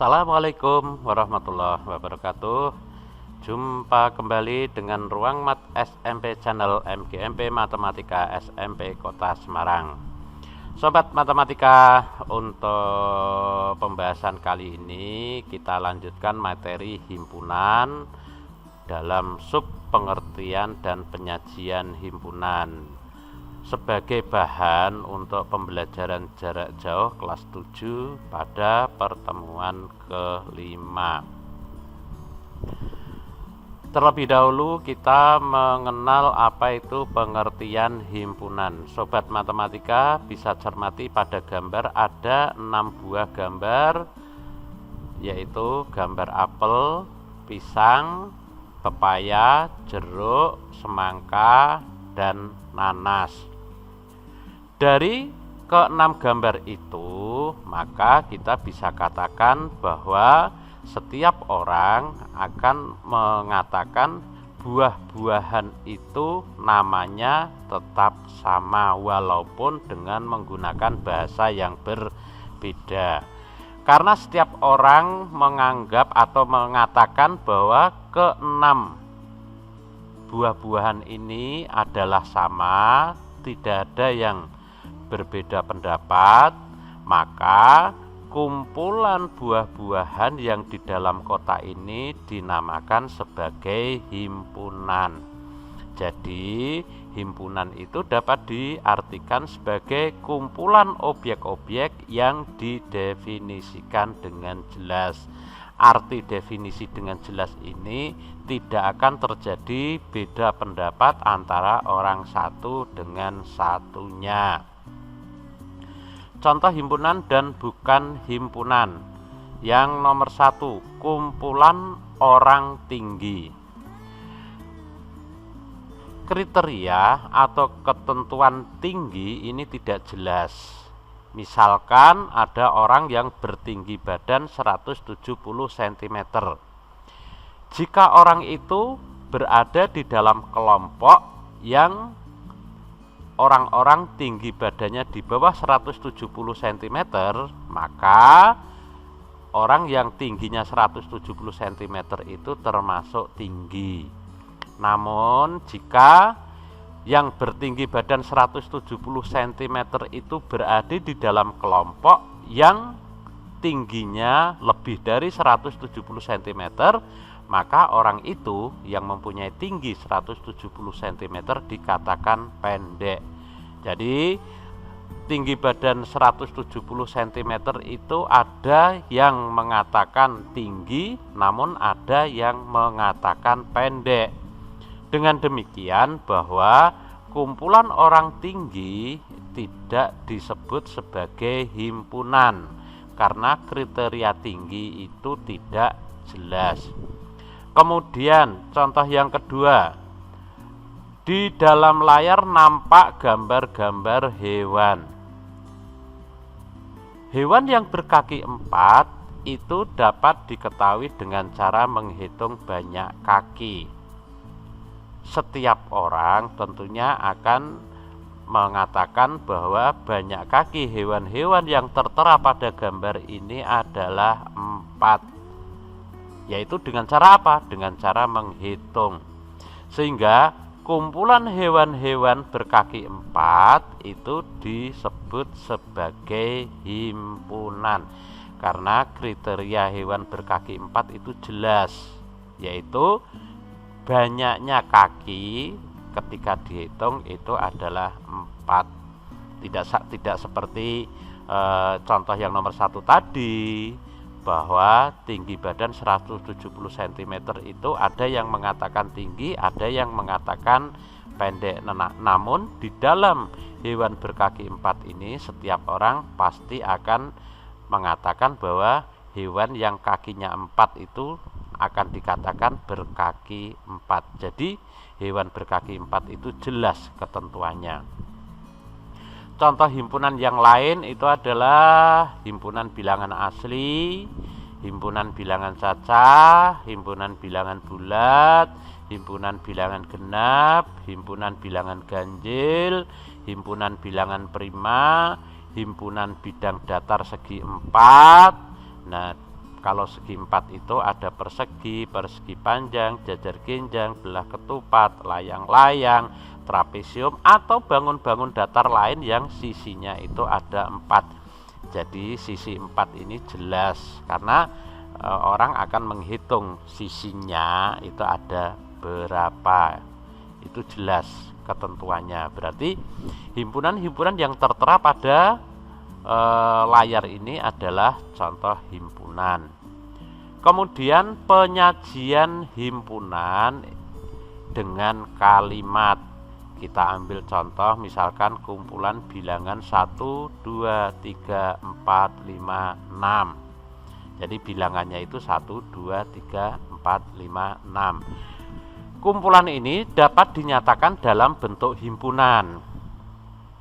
Assalamualaikum warahmatullahi wabarakatuh. Jumpa kembali dengan Ruang Mat SMP Channel MGMP Matematika SMP Kota Semarang. Sobat Matematika, untuk pembahasan kali ini kita lanjutkan materi himpunan dalam sub pengertian dan penyajian himpunan sebagai bahan untuk pembelajaran jarak jauh kelas 7 pada pertemuan kelima. Terlebih dahulu kita mengenal apa itu pengertian himpunan. Sobat Matematika bisa cermati pada gambar ada 6 buah gambar, yaitu gambar apel, pisang, pepaya, jeruk, semangka, dan nanas. Dari ke-6 gambar itu, maka kita bisa katakan bahwa setiap orang akan mengatakan buah-buahan itu namanya tetap sama walaupun dengan menggunakan bahasa yang berbeda. Karena setiap orang menganggap atau mengatakan bahwa ke-6 buah-buahan ini adalah sama, tidak ada yang berbeda pendapat, maka kumpulan buah-buahan yang di dalam kotak ini dinamakan sebagai himpunan. Jadi, himpunan itu dapat diartikan sebagai kumpulan objek-objek yang didefinisikan dengan jelas. Arti definisi dengan jelas ini tidak akan terjadi beda pendapat antara orang satu dengan satunya. Contoh himpunan dan bukan himpunan. Yang nomor 1, kumpulan orang tinggi. Kriteria atau ketentuan tinggi ini tidak jelas. Misalkan ada orang yang bertinggi badan 170 cm. Jika orang itu berada di dalam kelompok yang orang-orang tinggi badannya di bawah 170 cm, maka orang yang tingginya 170 cm itu termasuk tinggi. Namun jika yang bertinggi badan 170 cm itu berada di dalam kelompok yang tingginya lebih dari 170 cm, maka orang itu yang mempunyai tinggi 170 cm dikatakan pendek. Jadi tinggi badan 170 cm itu ada yang mengatakan tinggi, namun ada yang mengatakan pendek. Dengan demikian bahwa kumpulan orang tinggi tidak disebut sebagai himpunan karena kriteria tinggi itu tidak jelas. Kemudian contoh yang kedua, di dalam layar nampak gambar-gambar hewan. Hewan yang berkaki 4 itu dapat diketahui dengan cara menghitung banyak kaki. Setiap orang tentunya akan mengatakan bahwa banyak kaki hewan-hewan yang tertera pada gambar ini adalah 4. Yaitu dengan cara apa? Dengan cara menghitung. Sehingga kumpulan hewan-hewan berkaki 4 itu disebut sebagai himpunan. Karena kriteria hewan berkaki 4 itu jelas, yaitu banyaknya kaki ketika dihitung itu adalah 4. Tidak seperti contoh yang nomor 1 tadi, bahwa tinggi badan 170 cm itu ada yang mengatakan tinggi, ada yang mengatakan pendek. Namun di dalam hewan berkaki 4 ini setiap orang pasti akan mengatakan bahwa hewan yang kakinya 4 itu akan dikatakan berkaki 4. Jadi hewan berkaki 4 itu jelas ketentuannya. Contoh himpunan yang lain itu adalah himpunan bilangan asli, himpunan bilangan cacah, himpunan bilangan bulat, himpunan bilangan genap, himpunan bilangan ganjil, himpunan bilangan prima, himpunan bidang datar segi 4. Nah, Kalau segi 4 itu ada persegi, persegi panjang, jajar ginjang, belah ketupat, layang-layang, trapesium, atau bangun-bangun datar lain yang sisinya itu ada 4. Jadi sisi 4 ini jelas karena orang akan menghitung sisinya itu ada berapa. Itu jelas ketentuannya. Berarti himpunan-himpunan yang tertera pada layar ini adalah contoh himpunan. Kemudian penyajian himpunan dengan kalimat. Kita ambil contoh misalkan kumpulan bilangan 1, 2, 3, 4, 5, 6. Jadi bilangannya itu 1, 2, 3, 4, 5, 6. Kumpulan ini dapat dinyatakan dalam bentuk himpunan.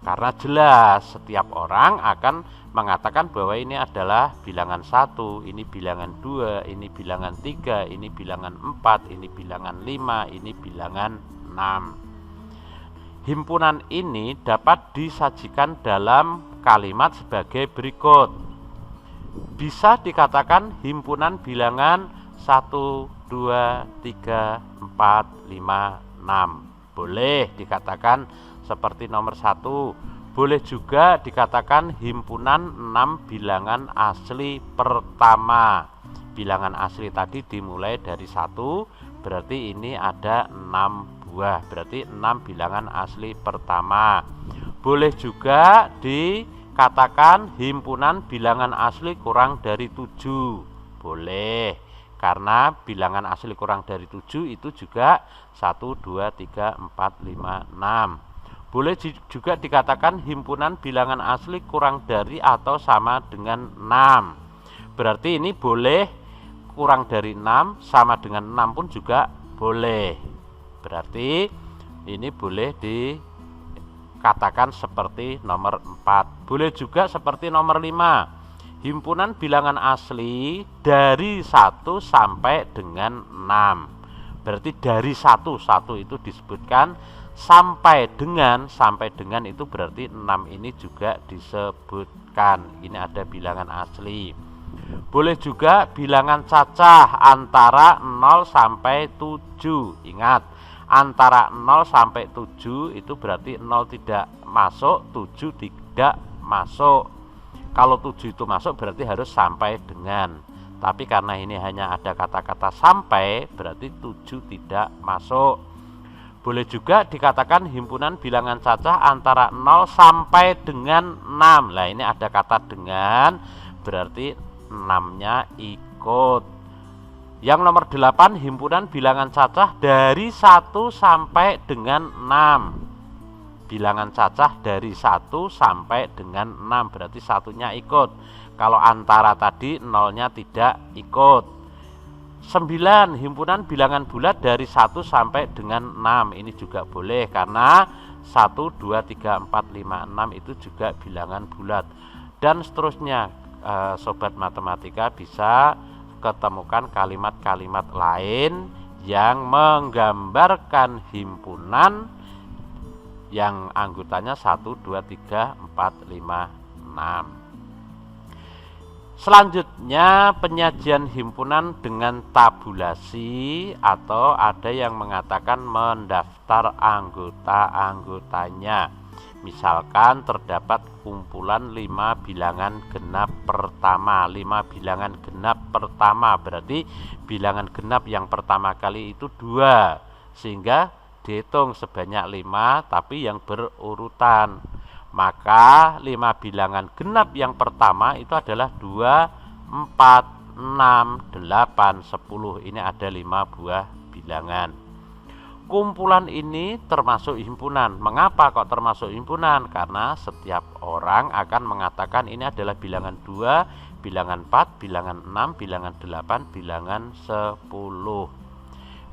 Karena jelas setiap orang akan mengatakan bahwa ini adalah bilangan 1, ini bilangan 2, ini bilangan 3, ini bilangan 4, ini bilangan 5, ini bilangan 6. Himpunan ini dapat disajikan dalam kalimat sebagai berikut. Bisa dikatakan himpunan bilangan 1, 2, 3, 4, 5, 6. Boleh dikatakan seperti nomor 1. Boleh juga dikatakan himpunan 6 bilangan asli pertama. Bilangan asli tadi dimulai dari 1, berarti ini ada 6 buah. Berarti 6 bilangan asli pertama. Boleh juga dikatakan himpunan bilangan asli kurang dari 7. Boleh, karena bilangan asli kurang dari 7 itu juga 1, 2, 3, 4, 5, 6. Boleh juga dikatakan himpunan bilangan asli kurang dari atau sama dengan 6. Berarti ini boleh kurang dari 6, sama dengan 6 pun juga boleh. Berarti ini boleh dikatakan seperti nomor 4. Boleh juga seperti nomor 5. Himpunan bilangan asli dari 1 sampai dengan 6. Berarti dari 1 itu disebutkan, sampai dengan itu berarti 6 ini juga disebutkan. Ini ada bilangan asli. Boleh juga bilangan cacah antara 0 sampai 7. Ingat, antara 0 sampai 7 itu berarti 0 tidak masuk, 7 tidak masuk. Kalau 7 itu masuk berarti harus sampai dengan. Tapi karena ini hanya ada kata-kata sampai, berarti 7 tidak masuk. Boleh juga dikatakan himpunan bilangan cacah antara 0 sampai dengan 6. Nah, ini ada kata dengan, berarti 6-nya ikut. Yang nomor 8, himpunan bilangan cacah dari 1 sampai dengan 6. Bilangan cacah dari 1 sampai dengan 6, berarti 1-nya ikut. Kalau antara tadi 0-nya tidak ikut. 9, himpunan bilangan bulat dari 1 sampai dengan 6. Ini juga boleh karena 1, 2, 3, 4, 5, 6 itu juga bilangan bulat. Dan seterusnya, sobat matematika bisa ketemukan kalimat-kalimat lain yang menggambarkan himpunan yang anggotanya 1, 2, 3, 4, 5, 6. Selanjutnya penyajian himpunan dengan tabulasi, atau ada yang mengatakan mendaftar anggota-anggotanya. Misalkan terdapat kumpulan 5 bilangan genap pertama. 5 bilangan genap pertama berarti bilangan genap yang pertama kali itu 2, sehingga dihitung sebanyak 5 tapi yang berurutan. Maka 5 bilangan genap yang pertama itu adalah 2, 4, 6, 8, 10. Ini ada 5 buah bilangan. Kumpulan ini termasuk himpunan. Mengapa kok termasuk himpunan? Karena setiap orang akan mengatakan ini adalah bilangan 2, bilangan 4, bilangan 6, bilangan 8, bilangan 10.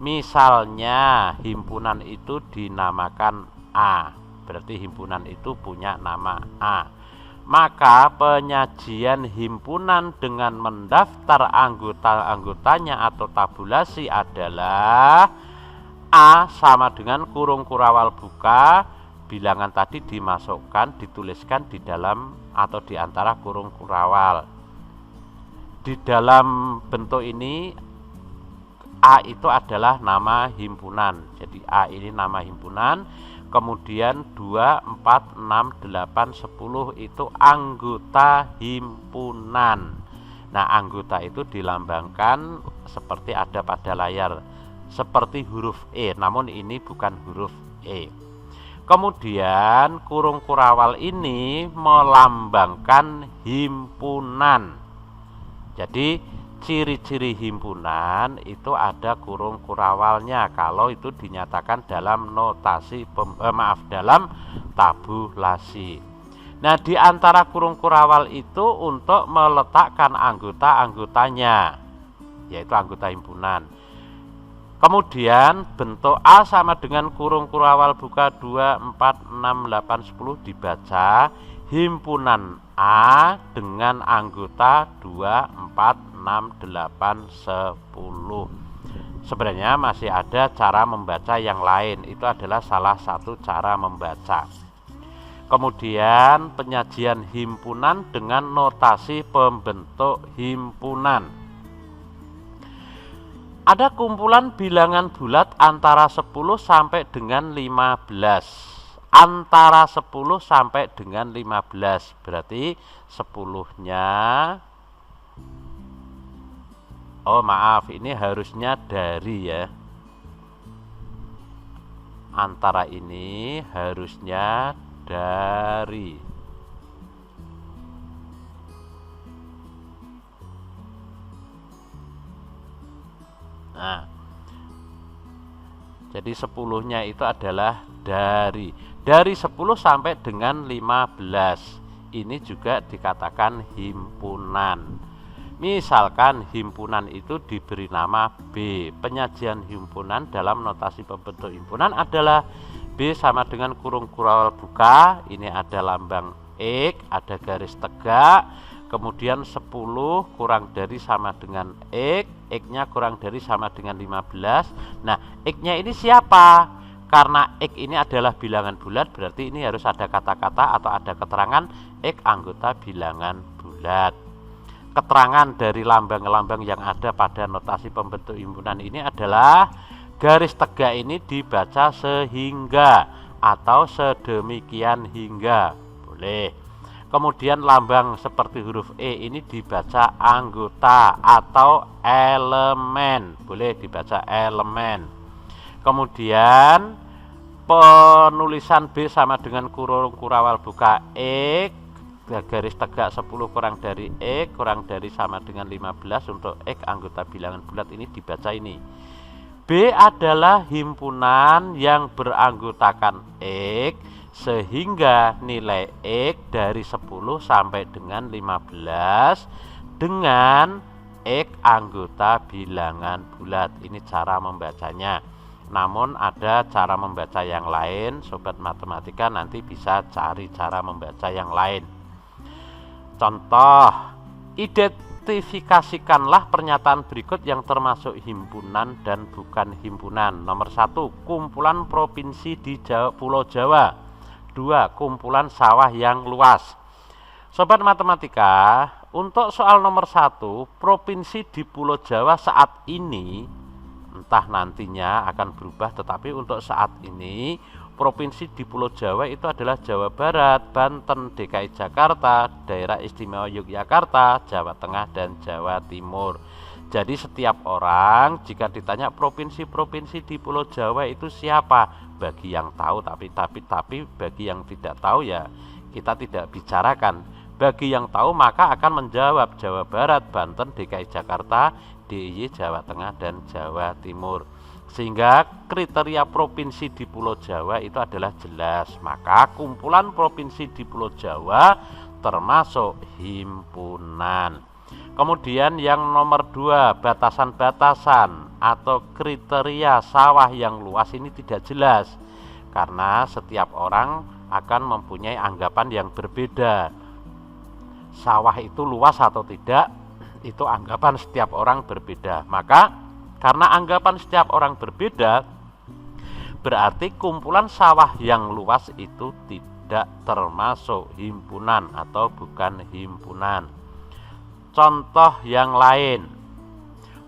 Misalnya himpunan itu dinamakan A, berarti himpunan itu punya nama A. Maka penyajian himpunan dengan mendaftar anggota-anggotanya atau tabulasi adalah A sama dengan kurung kurawal buka, bilangan tadi dimasukkan, dituliskan di dalam atau di antara kurung kurawal. di dalam bentuk ini A itu adalah nama himpunan. Jadi A ini nama himpunan. Kemudian 2, 4, 6, 8, 10 itu anggota himpunan. Nah, anggota itu dilambangkan seperti ada pada layar, seperti huruf E, namun ini bukan huruf E. Kemudian kurung kurawal ini melambangkan himpunan. Jadi ciri-ciri himpunan itu ada kurung kurawalnya kalau itu dinyatakan dalam notasi dalam tabulasi. Nah, di antara kurung kurawal itu untuk meletakkan anggota-anggotanya, yaitu anggota himpunan. Kemudian bentuk A sama dengan kurung kurawal buka 2, 4, 6, 8, 10 dibaca himpunan A dengan anggota 2, 4, 6, 8, 10. Sebenarnya masih ada cara membaca yang lain, itu adalah salah satu cara membaca. Kemudian penyajian himpunan dengan notasi pembentuk himpunan. Ada kumpulan bilangan bulat antara 10 sampai dengan 15. Antara 10 sampai dengan 15, berarti 10-nya, oh maaf, ini harusnya dari ya. Antara ini harusnya dari. Nah, jadi 10-nya itu adalah dari 10 sampai dengan 15. Ini juga dikatakan himpunan. Misalkan himpunan itu diberi nama B. Penyajian himpunan dalam notasi pembentuk himpunan adalah B sama dengan kurung kurawal buka, ini ada lambang X, ada garis tegak, kemudian 10 kurang dari sama dengan X, X-nya kurang dari sama dengan 15. Nah, X-nya ini siapa? Karena X ini adalah bilangan bulat, berarti ini harus ada kata-kata atau ada keterangan X anggota bilangan bulat. Keterangan dari lambang-lambang yang ada pada notasi pembentuk himpunan ini adalah garis tegak ini dibaca sehingga atau sedemikian hingga, boleh. Kemudian lambang seperti huruf E ini dibaca anggota atau elemen, boleh dibaca elemen. Kemudian penulisan B sama dengan kurung kurawal buka X, garis tegak 10 kurang dari X kurang dari sama dengan 15 untuk X anggota bilangan bulat ini dibaca ini. B adalah himpunan yang beranggotakan X sehingga nilai X dari 10 sampai dengan 15 dengan X anggota bilangan bulat. Ini cara membacanya. Namun ada cara membaca yang lain, sobat matematika nanti bisa cari cara membaca yang lain. Contoh, identifikasikanlah pernyataan berikut yang termasuk himpunan dan bukan himpunan. Nomor 1, kumpulan provinsi di Pulau Jawa. 2, kumpulan sawah yang luas. Sobat matematika, untuk soal nomor 1, provinsi di Pulau Jawa saat ini, entah nantinya akan berubah, tetapi untuk saat ini provinsi di Pulau Jawa itu adalah Jawa Barat, Banten, DKI Jakarta, Daerah Istimewa Yogyakarta, Jawa Tengah, dan Jawa Timur. Jadi setiap orang jika ditanya provinsi-provinsi di Pulau Jawa itu siapa, bagi yang tahu tapi bagi yang tidak tahu ya kita tidak bicarakan. Bagi yang tahu maka akan menjawab Jawa Barat, Banten, DKI Jakarta, DIY Jawa Tengah, dan Jawa Timur. Sehingga kriteria provinsi di Pulau Jawa itu adalah jelas. Maka kumpulan provinsi di Pulau Jawa termasuk himpunan. Kemudian yang nomor 2, batasan-batasan atau kriteria sawah yang luas ini tidak jelas. Karena setiap orang akan mempunyai anggapan yang berbeda. Sawah itu luas atau tidak, itu anggapan setiap orang berbeda. Maka karena anggapan setiap orang berbeda, berarti kumpulan sawah yang luas itu tidak termasuk himpunan atau bukan himpunan. Contoh yang lain.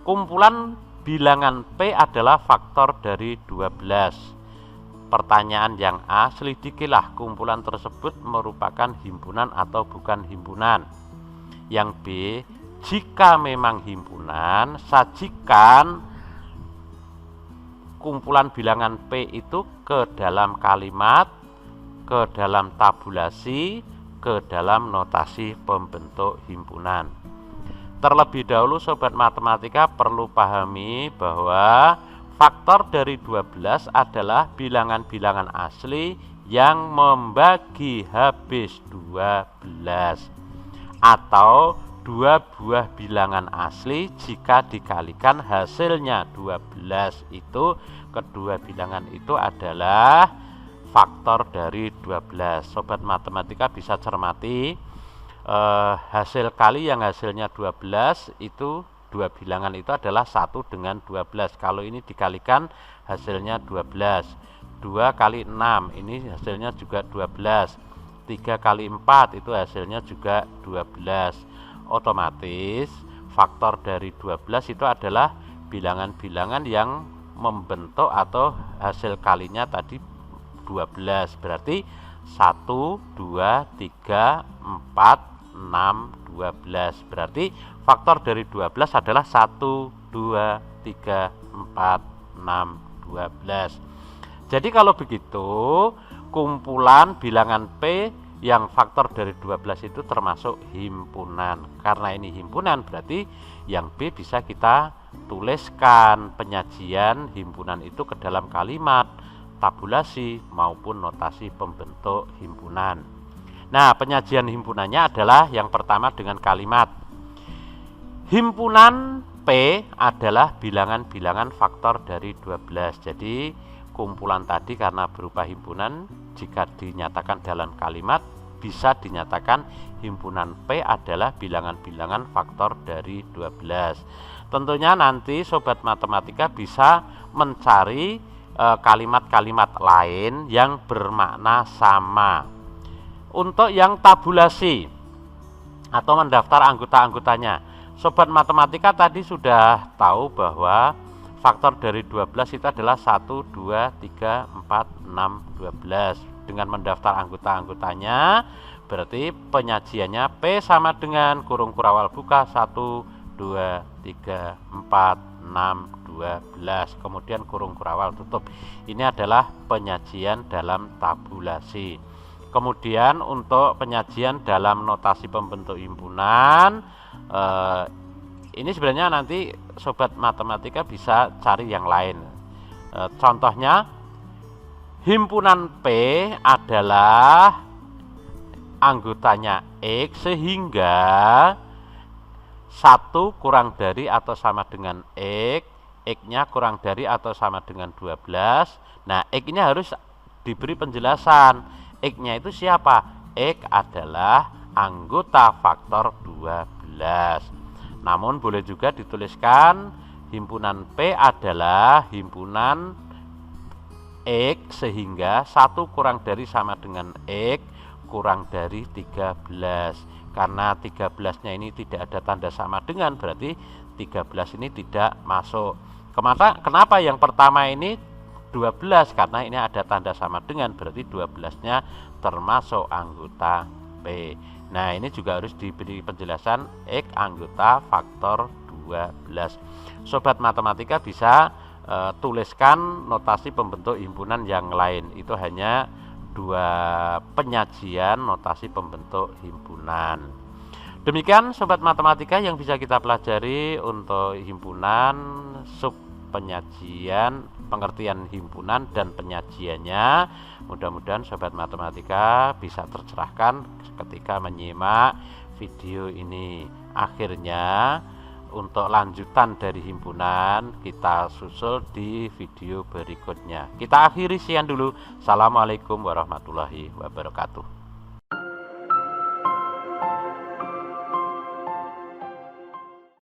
Kumpulan bilangan P adalah faktor dari 12. Pertanyaan yang A, selidikilah kumpulan tersebut merupakan himpunan atau bukan himpunan. Yang B, jika memang himpunan, sajikan kumpulan bilangan P itu ke dalam kalimat, ke dalam tabulasi, ke dalam notasi pembentuk himpunan. Terlebih dahulu sobat matematika perlu pahami bahwa faktor dari 12 adalah bilangan-bilangan asli yang membagi habis 12 atau dua buah bilangan asli jika dikalikan hasilnya 12 itu kedua bilangan itu adalah faktor dari 12. Sobat matematika bisa cermati hasil kali yang hasilnya 12 itu dua bilangan itu adalah 1 dengan 12. Kalau ini dikalikan hasilnya 12. 2 kali 6 ini hasilnya juga 12. 3 kali 4 itu hasilnya juga 12. Otomatis faktor dari 12 itu adalah bilangan-bilangan yang membentuk atau hasil kalinya tadi 12. Berarti 1, 2, 3, 4, 6, 12. Berarti faktor dari 12 adalah 1, 2, 3, 4, 6, 12. Jadi kalau begitu, kumpulan bilangan P yang faktor dari 12 itu termasuk himpunan. Karena ini himpunan, berarti yang B bisa kita tuliskan penyajian himpunan itu ke dalam kalimat, tabulasi maupun notasi pembentuk himpunan. Nah, penyajian himpunannya adalah yang pertama dengan kalimat. Himpunan P adalah bilangan-bilangan faktor dari 12. Jadi, kumpulan tadi karena berupa himpunan, jika dinyatakan dalam kalimat, bisa dinyatakan himpunan P adalah bilangan-bilangan faktor dari 12. Tentunya nanti sobat matematika bisa mencari kalimat-kalimat lain yang bermakna sama. Untuk yang tabulasi atau mendaftar anggota-anggotanya, sobat matematika tadi sudah tahu bahwa faktor dari 12 itu adalah 1, 2, 3, 4, 6, 12. Dengan mendaftar anggota-anggotanya, berarti penyajiannya P sama dengan kurung kurawal buka 1, 2, 3, 4, 6, 12. Kemudian kurung kurawal tutup. Ini adalah penyajian dalam tabulasi. Kemudian untuk penyajian dalam notasi pembentuk himpunan, ini sebenarnya nanti sobat matematika bisa cari yang lain. Contohnya, himpunan P adalah anggotanya X sehingga 1 kurang dari atau sama dengan X, X-nya kurang dari atau sama dengan 12. Nah, X-nya harus diberi penjelasan. X-nya itu siapa? X adalah anggota faktor 12. Namun boleh juga dituliskan himpunan P adalah himpunan X sehingga 1 kurang dari sama dengan X kurang dari 13. Karena 13-nya ini tidak ada tanda sama dengan, berarti 13 ini tidak masuk. Kenapa yang pertama ini 12? Karena ini ada tanda sama dengan, berarti 12-nya termasuk anggota P. Nah, ini juga harus diberi penjelasan X anggota faktor 12. Sobat matematika bisa tuliskan notasi pembentuk himpunan yang lain. Itu hanya 2 penyajian notasi pembentuk himpunan. Demikian sobat matematika yang bisa kita pelajari untuk himpunan, sub penyajian, pengertian himpunan dan penyajiannya. Mudah-mudahan sobat matematika bisa tercerahkan ketika menyimak video ini. Akhirnya untuk lanjutan dari himpunan kita susul di video berikutnya. Kita akhiri sekian dulu. Assalamualaikum warahmatullahi wabarakatuh.